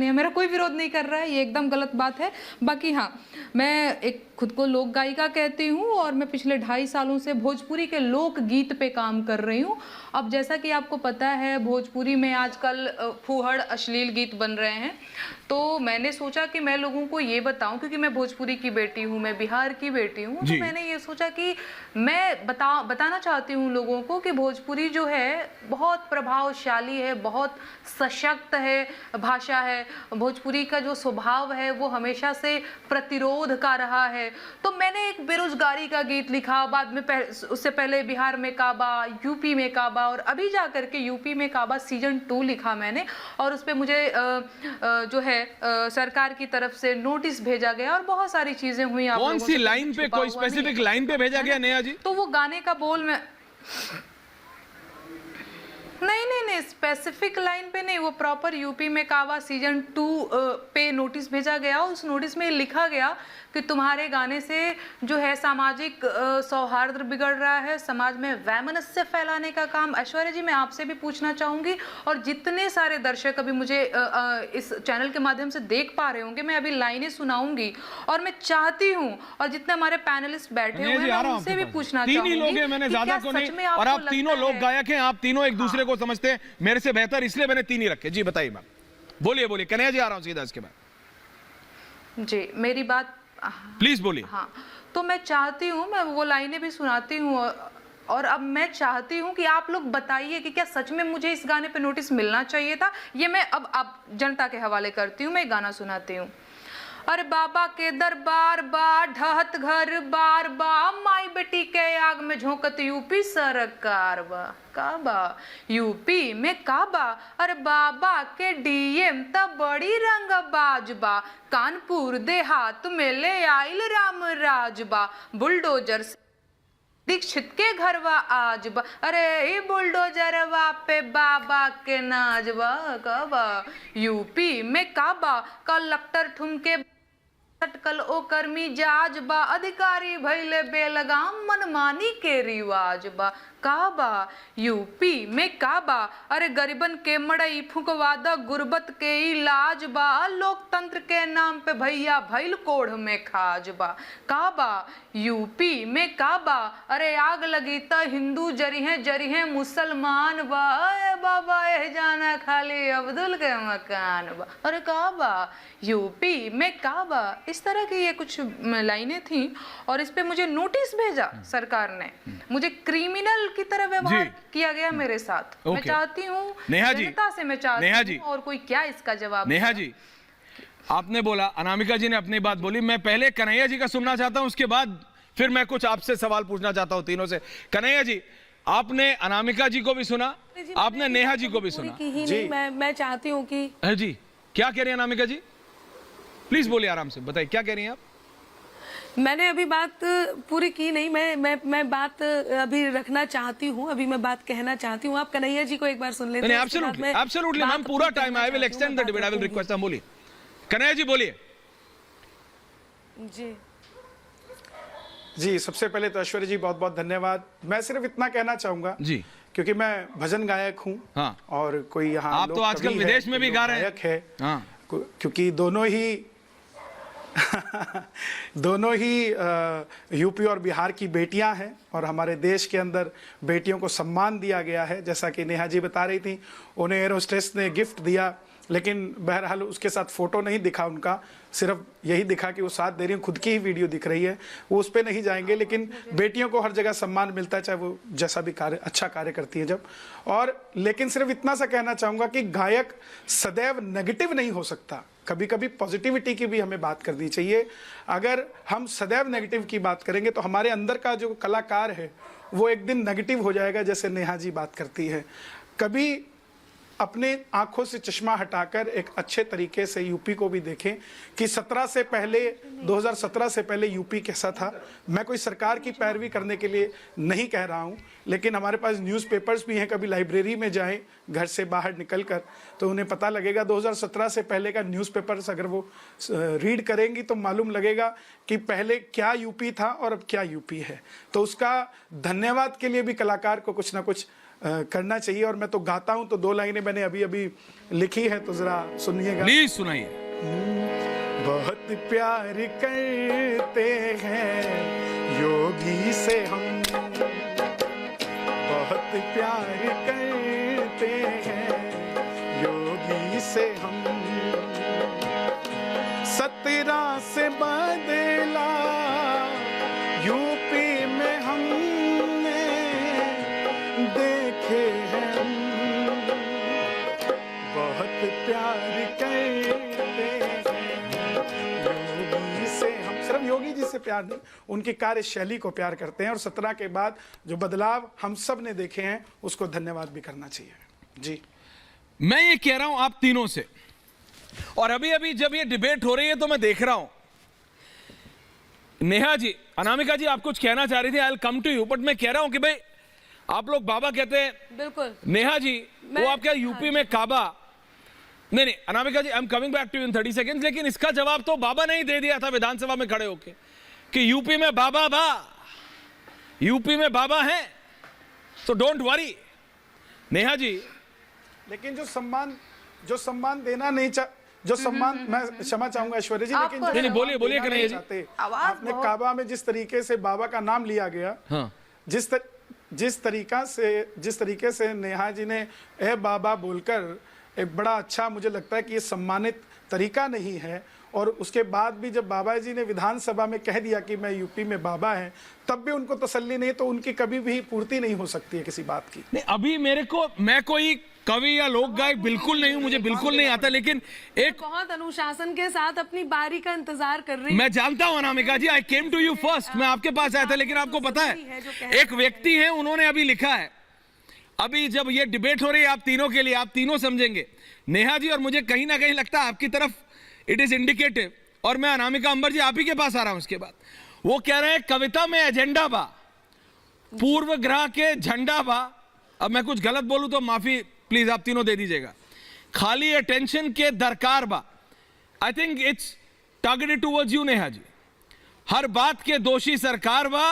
नहीं है, मेरा कोई विरोध नहीं कर रहा है, ये एकदम गलत बात है। बाकी हाँ, मैं एक खुद को लोक गायिका कहती हूँ और मैं पिछले 2.5 सालों से भोजपुरी के लोक गीत पे काम कर रही हूँ। अब जैसा कि आपको पता है, भोजपुरी में आजकल फूहड़ अश्लील गीत बन रहे हैं, तो मैंने सोचा कि मैं लोगों को ये बताऊं, क्योंकि मैं भोजपुरी की बेटी हूँ, मैं बिहार की बेटी हूँ, तो मैंने ये सोचा कि मैं बताना चाहती हूँ लोगों को कि भोजपुरी जो है बहुत प्रभावशाली है, बहुत सशक्त है भाषा है। भोजपुरी का जो स्वभाव है वो हमेशा से प्रतिरोध का रहा है। तो मैंने एक बेरोजगारी का गीत लिखा, बाद में उससे पहले बिहार में काबा, यूपी में काबा, और अभी जा करके यूपी में काबा सीजन 2 लिखा मैंने, और उस पर मुझे जो है सरकार की तरफ से नोटिस भेजा गया और बहुत सारी चीजें हुई। कौन सी लाइन पे, कोई स्पेसिफिक लाइन पे भेजा गया नेहा जी? तो वो गाने का बोल में नहीं स्पेसिफिक लाइन पे नहीं, वो प्रॉपर यूपी में कावा सीजन 2 पे नोटिस भेजा गया। उस नोटिस में लिखा गया कि तुम्हारे गाने से जो है सामाजिक सौहार्द बिगड़ रहा है, समाज में वैमनस्य फैलाने का काम। ऐश्वर्या जी, मैं आपसे भी पूछना चाहूंगी, और जितने सारे दर्शक अभी मुझे इस चैनल के माध्यम से देख पा रहे होंगे, मैं अभी लाइनें सुनाऊंगी और मैं चाहती हूँ, और जितने हमारे पैनलिस्ट बैठे हुए हैं उनसे भी पूछना चाहूंगी। 3 ही लोग हैं, मैंने ज्यादा को नहीं, और आप तीनों लोग गायक हैं, आप तीनों एक दूसरे को समझते हैं मेरे से बेहतर, इसलिए मैंने 3 ही रखे। जी बताइए मैम, बोलिए कन्हैया जी, आ रहा हूं सीधा इसके बाद। जी मेरी बात प्लीज बोलिए। हाँ, तो मैं चाहती हूँ, मैं वो लाइनें भी सुनाती हूँ, और अब मैं चाहती हूँ कि आप लोग बताइए कि क्या सच में मुझे इस गाने पे नोटिस मिलना चाहिए था। ये मैं अब आप जनता के हवाले करती हूँ, मैं गाना सुनाती हूँ। अरे बाबा के दरबार बा, ढहत घर बार बा, माई बेटी के आग में झोंकत यूपी सरकार बा। काबा यूपी में काबा, अरे बाबा के डीएम तब बड़ी रंगबाज बा, कानपुर देहात में ले आइल राम राज बा, बुलडोजर से दीक्षित के घरवा आज बा, अरे बुलडोजरवा पे बाबा के नाजबा। काबा यूपी में काबा, कलेक्टर ठुमके कल ओ कर्मी जाज बा, अधिकारी भैले बेलगाम मनमानी के रिवाज बा। काबा यूपी में काबा, अरे गरीबन के मड़ई फुकवादा, गुर्बत के इलाज बा, लोकतंत्र के नाम पे भैया भैल कोढ़ में खाज बा। काबा यूपी में काबा, अरे आग लगी त हिंदू जरी हैं मुसलमान बा, बाबा ए जाना खाली अब्दुल के मकान बा। अरे काबा यूपी में काबा। इस तरह की ये कुछ लाइनें थी, और इस पे मुझे नोटिस भेजा सरकार ने, मुझे क्रिमिनल की तरह व्यवहार किया गया मेरे साथ। मैं चाहती हूँ जनता से, मैं चाहती हूँ, और कोई क्या इसका जवाब। नेहा जी, आपने बोला, अनामिका जी ने अपनी बात बोली, मैं पहले कन्हैया जी का सुनना चाहता हूं, उसके बाद फिर मैं कुछ आपसे सवाल पूछना चाहता हूं तीनों से। कन्हैया जी, आपने अनामिका जी को भी सुना, आपने नेहा जी को भी सुना जी। मैं चाहती हूँ कि जी, क्या कह रही है अनामिका जी? प्लीज बोलिए, आराम से बताइए, क्या कह रही हैं आप? मैंने अभी बात पूरी की नहीं, मैं बात अभी रखना चाहती हूँ, अभी मैं बात कहना चाहती हूँ। आप कन्हैया जी को एक बार सुन लेते हैं। एब्सोल्युटली मैम, पूरा time, I will extend the debate, I will request. हम बोलिए कन्हैया जी, बोलिए। जी, सबसे पहले तो ऐश्वर्या जी बहुत बहुत धन्यवाद। मैं सिर्फ इतना कहना चाहूंगा जी, क्योंकि मैं भजन गायक हूँ। हाँ। और कोई यहाँ आप तो आजकल विदेश में भी गा रहे हैं। हाँ। क्योंकि दोनों ही यूपी और बिहार की बेटियां हैं, और हमारे देश के अंदर बेटियों को सम्मान दिया गया है। जैसा कि नेहा जी बता रही थी, उन्हें एयर होस्टेस ने गिफ्ट दिया, लेकिन बहरहाल उसके साथ फोटो नहीं दिखा उनका, सिर्फ यही दिखा कि वो साथ दे रही हैं, खुद की ही वीडियो दिख रही है, वो उस पर नहीं जाएंगे। लेकिन बेटियों को हर जगह सम्मान मिलता है, चाहे वो जैसा भी अच्छा कार्य करती है जब। और लेकिन सिर्फ इतना सा कहना चाहूँगा कि गायक सदैव नेगेटिव नहीं हो सकता, कभी कभी पॉजिटिविटी की भी हमें बात करनी चाहिए। अगर हम सदैव नेगेटिव की बात करेंगे तो हमारे अंदर का जो कलाकार है वो एक दिन नेगेटिव हो जाएगा, जैसे नेहा जी बात करती है। कभी अपने आंखों से चश्मा हटाकर एक अच्छे तरीके से यूपी को भी देखें कि 2017 से पहले यूपी कैसा था। मैं कोई सरकार की पैरवी करने के लिए नहीं कह रहा हूं, लेकिन हमारे पास न्यूज़पेपर्स भी हैं। कभी लाइब्रेरी में जाएं घर से बाहर निकलकर, तो उन्हें पता लगेगा 2017 से पहले का न्यूज़पेपर्स अगर वो रीड करेंगी तो मालूम लगेगा कि पहले क्या यूपी था और अब क्या यूपी है। तो उसका धन्यवाद के लिए भी कलाकार को कुछ ना कुछ करना चाहिए। और मैं तो गाता हूं, तो 2 लाइनें मैंने अभी अभी लिखी है, तो जरा सुनिएगा। प्लीज सुनाइए। बहुत प्यार करते हैं योगी से हम, बहुत प्यार करते हैं योगी से हम, 17 से बदला यूपी में हमने देखे हैं हम, बहुत प्यार करते हैं योगी से हम। सिर्फ योगी जी से प्यार नहीं, उनकी कार्यशैली को प्यार करते हैं। और 17 के बाद जो बदलाव हम सब ने देखे हैं, उसको धन्यवाद भी करना चाहिए। जी, मैं ये कह रहा हूं आप तीनों से, और अभी अभी जब ये डिबेट हो रही है तो मैं देख रहा हूं, नेहा जी, अनामिका जी, आप कुछ कहना चाह रही थी, I will come to you, but मैं कह रहा हूं कि भाई आप लोग बाबा कहते हैं, बिल्कुल नेहा जी वो आपके यूपी में काबा, नहीं Anamika ji, I am coming back to you in 30 seconds, लेकिन इसका जवाब तो बाबा ने ही दे दिया था विधानसभा में खड़े होके कि यूपी में बाबा यूपी में बाबा है, तो डोंट वरी। नेहा जी, लेकिन जो सम्मान देना नहीं जो सम्मान, मैं क्षमा चाहूंगा ऐश्वर्या जी, लेकिन नहीं, बोलिए कन्हैया जी। आपने काबा में जिस तरीके से बाबा का नाम लिया गया, हाँ, जिस तरीके से नेहा जी ने ए बाबा बोलकर एक बड़ा अच्छा, मुझे लगता है कि ये सम्मानित तरीका नहीं है। और उसके बाद भी जब बाबा जी ने विधानसभा में कह दिया कि मैं यूपी में बाबा है, तब भी उनको तसल्ली नहीं, तो उनकी कभी भी पूर्ति नहीं हो सकती है किसी बात की। नहीं, अभी मैं कोई कवि या लोक गायक बिल्कुल नहीं हूं, मुझे बिल्कुल नहीं आता, लेकिन एक बहुत अनुशासन के साथ अपनी बारी का इंतजार कर रही हूं। मैं जानता हूं अनामिका जी, आई केम टू यू फर्स्ट, मैं आपके पास आया था, लेकिन आपको पता है एक व्यक्ति है, उन्होंने अभी लिखा है, अभी जब ये डिबेट हो रही है आप तीनों के लिए, आप तीनों समझेंगे नेहा जी, और मुझे कहीं ना कहीं लगता है आपकी तरफ इट इज इंडिकेटिव, और मैं अनामिका अंबर जी आप ही के पास आ रहा हूं। उसके बाद वो कह रहे हैं कविता में एजेंडा बा, पूर्व ग्रह के झंडा बा, अब मैं कुछ गलत बोलूं तो माफी प्लीज आप तीनों दे दीजिएगा, खाली अटेंशन के दरकार बा। I think it's targeted towards you Neha ji, हर बात के दोषी सरकार बा,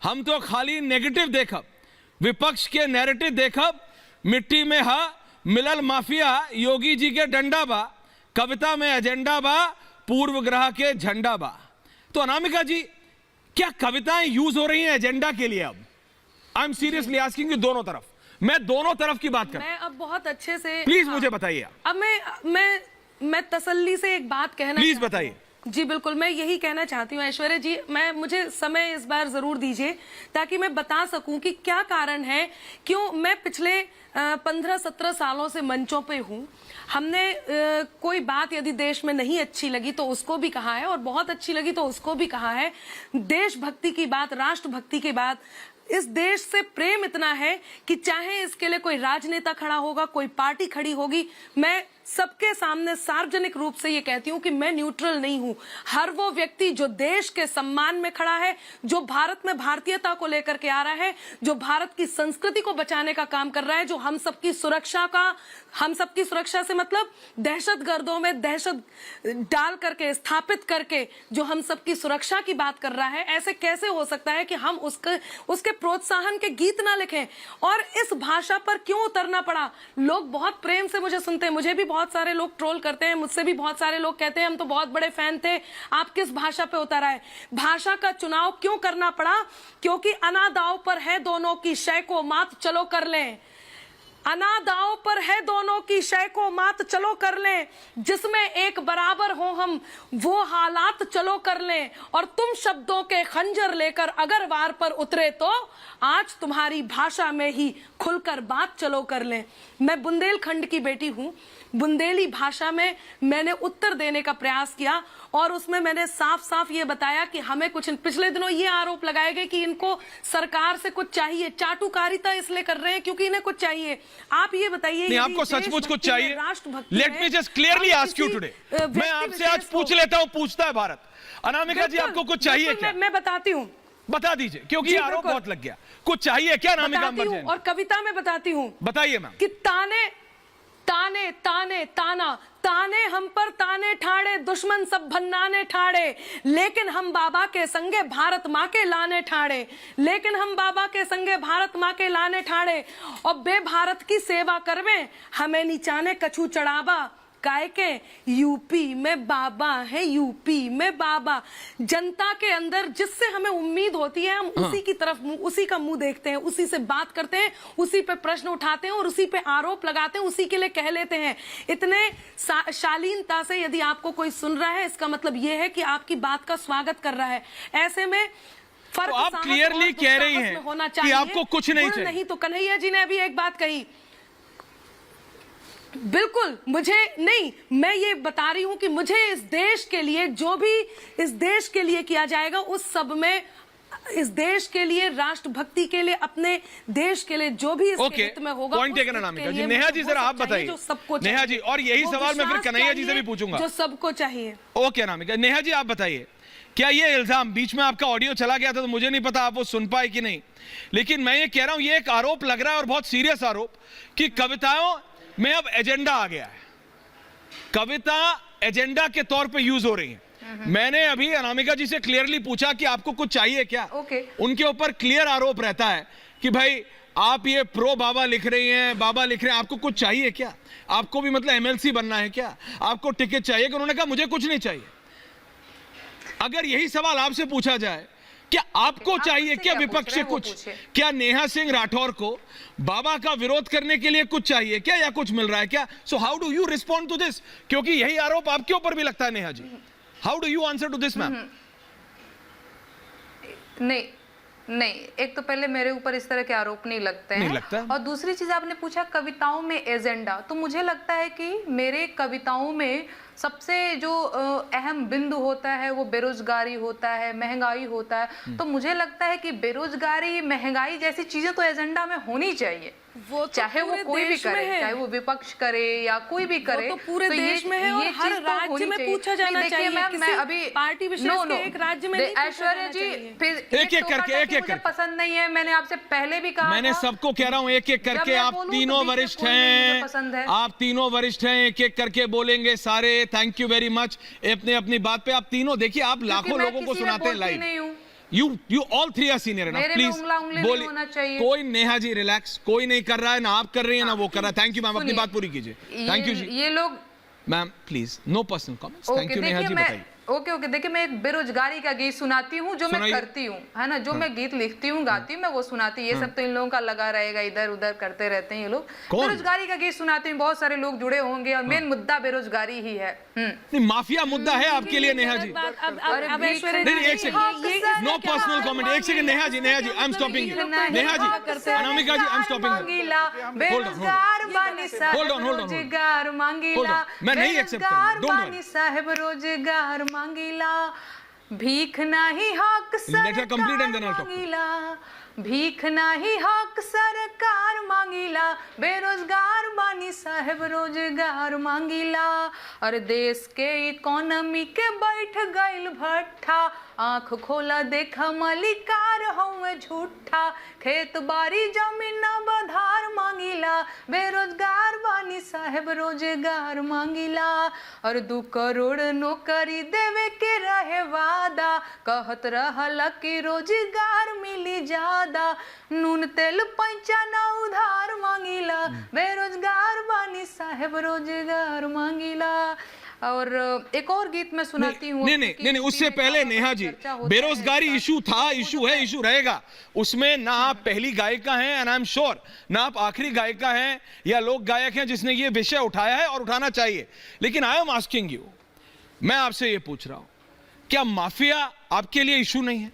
हम तो खाली नेगेटिव देखब, विपक्ष के नैरेटिव देखब, मिट्टी में हा मिलल माफिया योगी जी के डंडा बा, कविता में एजेंडा बा, पूर्व ग्रह के झंडा बा। तो अनामिका जी, क्या कविताएं यूज हो रही हैं एजेंडा के लिए? अब I am seriously asking you, दोनों तरफ, मैं दोनों तरफ की बात कर, मैं अब बहुत अच्छे से, प्लीज मुझे बताइए। अब मैं तसल्ली से एक बात कहना प्लीज चाहती हूं। बताइए। जी बिल्कुल, मैं यही कहना चाहती हूँ ऐश्वर्या जी, मुझे समय इस बार जरूर दीजिए ताकि मैं बता सकूं कि क्या कारण है, क्यों मैं पिछले 15-17 सालों से मंचों पे हूँ। हमने कोई बात यदि देश में नहीं अच्छी लगी तो उसको भी कहा है, और बहुत अच्छी लगी तो उसको भी कहा है। देशभक्ति की बात, राष्ट्रभक्ति की बात, इस देश से प्रेम इतना है कि चाहे इसके लिए कोई राजनेता खड़ा होगा, कोई पार्टी खड़ी होगी, मैं सबके सामने सार्वजनिक रूप से ये कहती हूँ कि मैं न्यूट्रल नहीं हूँ। हर वो व्यक्ति जो देश के सम्मान में खड़ा है, जो भारत में भारतीयता को लेकर के आ रहा है, जो भारत की संस्कृति को बचाने का काम कर रहा है, जो हम सबकी सुरक्षा से मतलब दहशतगर्दों में दहशत डाल करके, स्थापित करके जो हम सबकी सुरक्षा की बात कर रहा है, ऐसे कैसे हो सकता है कि हम उसके प्रोत्साहन के गीत ना लिखें? और इस भाषा पर क्यों उतरना पड़ा? लोग बहुत प्रेम से मुझे सुनते हैं, मुझे भी बहुत सारे लोग ट्रोल करते हैं, मुझसे भी बहुत सारे लोग कहते हैं हम तो बहुत बड़े फैन थे, आप किस भाषा पे उतर आए? भाषा का चुनाव क्यों करना पड़ा? क्योंकि अनादाव पर है दोनों की शय को मात चलो कर लें, अनादाव पर है दोनों की शय को मात चलो कर लें, जिसमें एक बराबर हो हम वो हालात चलो कर लें, और तुम शब्दों के खंजर लेकर अगर वार पर उतरे तो आज तुम्हारी भाषा में ही खुलकर बात चलो कर लें। मैं बुंदेलखंड की बेटी हूं, बुंदेली भाषा में मैंने उत्तर देने का प्रयास किया, और उसमें मैंने साफ साफ ये बताया कि हमें कुछ, पिछले दिनों ये आरोप लगाए गए कि इनको सरकार से कुछ चाहिए, चाटुकारिता इसलिए कर रहे हैं क्योंकि इन्हें कुछ चाहिए। आप ये बताइए, नहीं आपको सचमुच कुछ चाहिए? Let me just clearly ask you today, मैं आपसे आज पूछ लेता हूं, पूछता है भारत। अनामिका जी, आपको कुछ चाहिए क्या? मैं बताती हूँ, बता दीजिए, क्योंकि ये आरोप बहुत लग गया। कुछ चाहिए क्या अनामिका अंबर जैन? और कविता में बताती हूँ, बताइए मैम। कि ताने ताने ताने ताना, ताने हम पर ताने ठाड़े दुश्मन सब भन्नाने ठाड़े, लेकिन हम बाबा के संगे भारत माँ के लाने ठाड़े, लेकिन हम बाबा के संगे भारत माँ के लाने ठाड़े। और बे भारत की सेवा करवे, हमें नीचाने कछू चढ़ावा, काय के यूपी में बाबा है, यूपी में बाबा। जनता के अंदर जिससे हमें उम्मीद होती है, हम उसी की तरफ उसी का मुंह देखते हैं, उसी से बात करते हैं, उसी पे प्रश्न उठाते हैं और उसी पे आरोप लगाते हैं, उसी के लिए कह लेते हैं। इतने शालीनता से यदि आपको कोई सुन रहा है, इसका मतलब ये है कि आपकी बात का स्वागत कर रहा है। ऐसे में फर्क तो आप साहस क्लियरली और कह रही दुस्साहस हैं में होना कि चाहिए। आपको कुछ नहीं कुल चाहिए। नहीं तो कन्हैया जी ने अभी एक बात कही, बिल्कुल मुझे नहीं, मैं ये बता रही हूं कि मुझे इस देश के लिए जो भी इस देश के लिए किया जाएगा, उस सब में इस देश के लिए, राष्ट्रभक्ति के लिए, अपने देश के लिए जो भी इसके हित में होगा, पॉइंट टेकन अनामिका जी। नेहा जी जरा आप बताइए, जो सबको नेहा चाहिए। जी, और यही वो सवाल मैं फिर विश्वास कन्हैया जी से चाहिए भी पूछूंगा जो सबको चाहिए। ओके अनामिका। नेहा जी आप बताइए, क्या ये इल्जाम, बीच में आपका ऑडियो चला गया था तो मुझे नहीं पता आप वो सुन पाए कि नहीं, लेकिन मैं ये कह रहा हूं, ये एक आरोप लग रहा है और बहुत सीरियस आरोप कि कविताओं में अब एजेंडा आ गया है, कविता एजेंडा के तौर पे यूज हो रही है। मैंने अभी अनामिका जी से क्लियरली पूछा कि आपको कुछ चाहिए क्या। ओके। उनके ऊपर क्लियर आरोप रहता है कि भाई आप ये प्रो बाबा लिख रही हैं, बाबा लिख रहे हैं, आपको कुछ चाहिए क्या, आपको भी मतलब एमएलसी बनना है क्या, आपको टिकट चाहिए? कि उन्होंने कहा मुझे कुछ नहीं चाहिए। अगर यही सवाल आपसे पूछा जाए, क्या आपको चाहिए क्या विपक्ष से कुछ? क्या नेहा सिंह राठौर को बाबा का विरोध करने के लिए कुछ चाहिए क्या, या कुछ मिल रहा है क्या? So how do you respond to this? क्योंकि यही आरोप आपके ऊपर भी लगता है Neha ji. How do you answer to this ma'am? नहीं नहीं, एक तो पहले मेरे ऊपर इस तरह के आरोप नहीं लगते हैं, नहीं लगता। और दूसरी चीज आपने पूछा कविताओं में एजेंडा, तो मुझे लगता है कि मेरे कविताओं में सबसे जो अहम बिंदु होता है वो बेरोजगारी होता है, महंगाई होता है। तो मुझे लगता है कि बेरोजगारी, महंगाई जैसी चीजें तो एजेंडा में होनी चाहिए, वो तो चाहे वो पूरे कोई भी देश में करे, है। चाहे वो विपक्ष करे या कोई भी करे, वो तो पूरे देश में है और ये हर चीज़ तो राज्य होनी में चाहिए। पूछा जाना नहीं, देखिए चाहिए, मैम, मैं किसी अभी पार्टी विशेष के एक राज्य में नहीं पूछा ऐश्वर्या जाना जी, चाहिए। फिर एक-एक ये टोका करके, टाकी एक-एक मुझे करके। पसंद नहीं है, मैंने आपसे पहले भी कहा मैंने था। सबको कह रहा हूं एक एक जब करके, मैं आप बोलूं तो तीनों बीच में वरिष्ठ कोई नहीं मुझे हैं, पसंद है। आप तीनों वरिष्ठ हैं, एक एक करके बोलेंगे सारे। Thank you very much. अपने अपनी बात पे आप तीनों, देखिए आप लाखों मैं लोगों को किसी में सुनाते हैं बोलती लाइव। नहीं हूं। You all three are senior enough, मेरे में प्लीज उंगला उंगली नहीं होना चाहिए। कोई, नेहा जी रिलैक्स, कोई नहीं कर रहा है, ना आप कर रही है ना वो कर रहा है। थैंक यू मैम, अपनी सुनिए, बात पूरी कीजिए। थैंक यू जी। ये लोग ma'am please no personal comments. Thank okay, you Neha देखिए जी, मैं बताइए। ओके देखिए, मैं एक बेरोजगारी का गीत सुनाती हूँ जो मैं सुनाइए। करती हूँ, है ना, जो मैं गीत लिखती हूँ, गाती हूँ, मैं वो सुनाती हूँ। ये सब तो इन लोगों का लगा रहेगा, इधर उधर करते रहते हैं ये लोग। कौन? बेरोजगारी का गीत सुनाती हूँ, बहुत सारे लोग जुड़े होंगे और मेन मुद्दा बेरोजगारी ही है। नहीं, माफिया मुद्दा है आपके लिए नेहा जी। अब ऐश्वर्या नहीं, जी, एक सेकंड, नो पर्सनल कमेंट। एक second Neha ji, Neha ji, I am stopping you. Neha ji, Anamika ji, I am stopping you. बेरोजगार बानी साहब Hold on. रोजगार मांगीला, मैं नहीं accept करूंगा, बेरोजगार don't worry. बानी साहब रोजगार मांगीला, भीख नाही हक Let her complete and then I'll सरकार talk. मांगीला, भीख नाही हक सरकार मांगीला, बेरोजगार बानी साहब रोजगार मांगीला। और देश के इकोनॉमी के बैठ गइल भट्ठा, आंख खोला देखा मालिकार हमें झूठा, खेत बाड़ी जमीन बधार मांगीला, बेरोजगार बानी साहब रोजगार मांगीला। और 2 करोड़ नौकरी देवे के रहे वादा, कहत रहला कि रोजगार मिली ज्यादा, नून तेल पैसा ना उधार मांगीला, बेरोजगार बानी साहब रोजगार मांगीला। और एक और गीत मैं सुनाती हूँ। नहीं, उससे पहले नेहा जी, बेरोजगारी इशू था, इशू है, इशू रहेगा। उसमें ना आप पहली गायिका हैं एंड आई एम श्योर ना आप आखिरी गायिका हैं या लोक गायक हैं जिसने ये विषय उठाया है और उठाना चाहिए। लेकिन आई एम आस्किंग यू, मैं आपसे ये पूछ रहा हूं, क्या माफिया आपके लिए इशू नहीं है?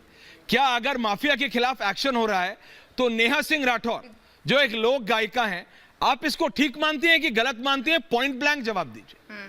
क्या अगर माफिया के खिलाफ एक्शन हो रहा है तो नेहा सिंह राठौर जो एक लोक गायिका हैं, आप इसको ठीक मानती हैं कि गलत मानती हैं? पॉइंट ब्लैंक जवाब दीजिए।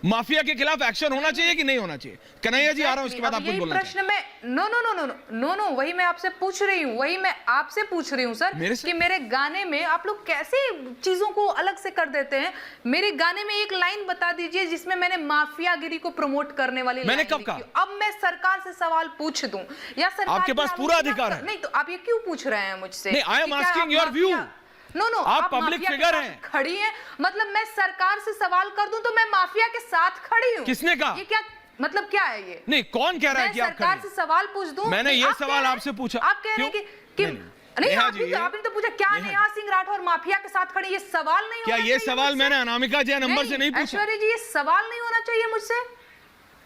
माफिया के खिलाफ एक्शन होना चाहिए कि नहीं होना चाहिए? कन्हैया जी आ रहा हूं, उसके बाद आप कुछ बोलना प्रश्न में नो, वही मैं आपसे पूछ रही हूँ, वही मैं आपसे पूछ रही हूँ सर, कि मेरे गाने में आप लोग कैसे चीजों को अलग से कर देते हैं। मेरे गाने में एक लाइन बता दीजिए जिसमें मैंने माफियागिरी को प्रमोट करने वाली मैंने लाइन कब लिखी हो। कहा? अब मैं सरकार से सवाल पूछ दूं या सरकार आपके की पास आलोचना पूरा अधिकार है। नहीं तो आप ये क्यों पूछ रहे हैं मुझसे? नहीं, आई एम कि क्या आस्किंग आप your view. Mafia- no no, आप पब्लिक माफिया के फिगर साथ हैं। खड़ी हैं, मतलब मैं सरकार से सवाल कर दूं तो मैं माफिया के साथ खड़ी हूं। किसने कहा? ये क्या मतलब क्या है ये? नहीं, कौन कह रहा है मैं कि आप सरकार खड़ी से सवाल पूछ दूं? मैंने कि ये आप कह सवाल रहे हैं- आपसे पूछा। आप कह रहे हैं क्यों? कि नहीं, नेहा जी, आपने तो पूछा क्या नेहा नेहा सिंह राठौर माफिया के साथ खड़ी, ये सवाल नहीं क्या होना ये चाहिए सवाल मुझसे? मैंने अनामिका जी नंबर से नहीं पूछा? ऐश्वर्या जी, ये सवाल नहीं होना चाहिए मुझसे।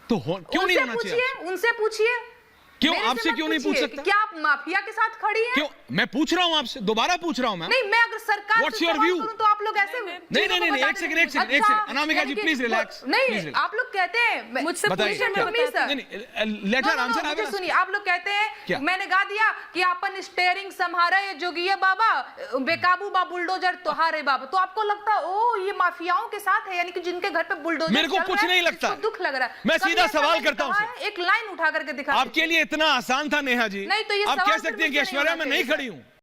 तो क्यों नहीं उनसे होना चाहिए? पूछिए, उनसे पूछिए। क्यों मेरे से आपसे मत क्यों नहीं पूछ पूछिए सकता? कि क्या आप माफिया के साथ खड़ी हैं? क्यों? मैं पूछ रहा हूं आपसे, दोबारा पूछ रहा हूं मैम। नहीं, मैं अगर सरकार What's से your सवाल view? करूं तो आप लोग ऐसे नहीं, चीजों नहीं, को नहीं, बता एक सेकंड, देते एक सेकंड, हैं। एक सेकंड। अनामिका यानी जी, कि please relax, नहीं, please relax। आप लोग कहते हैं मुझसे बताइए, पूछिए, क्या? मैं सुनिए बताती सर। नहीं, लेट हर आंसर। मुझे सुनिए, आप लोग कहते क्या? हैं मैंने गा दिया कि अपन स्टेयरिंग संभारा ये जोगिया बाबा, बेकाबू बा बुलडोजर तोहारे बाबा, तो आपको लगता है ओ ये माफियाओं के साथ है, यानी कि जिनके घर पे बुलडोजर मेरे को चल कुछ रहा है, नहीं लगता। इसको दुख लग रहा है। मैं कभी सीधा ऐसा सवाल मैंने करता हूं कहा सर। है, एक लाइन उठा करके दिखा आपके लिए इतना आसान था नेहा जी, नहीं, तो ये आप सवाल कह फिर सकते हैं कि मुझसे नहीं ऐश्वर्या होना मैं नहीं चाहिए, खड़ी हूं।